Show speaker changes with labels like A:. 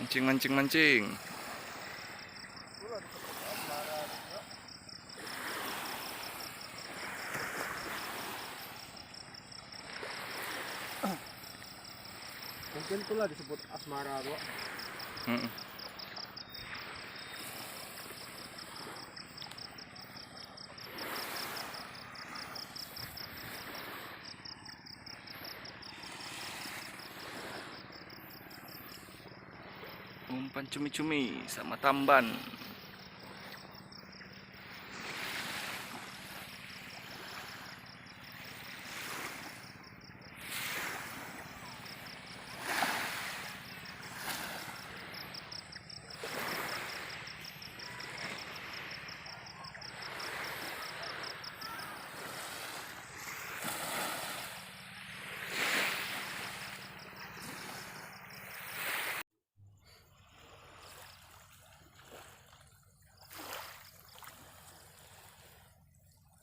A: Mancing, mancing, mancing.
B: Mungkin itulah disebut asmara, Bro.
A: Mm-mm. Umpan cumi-cumi sama tamban.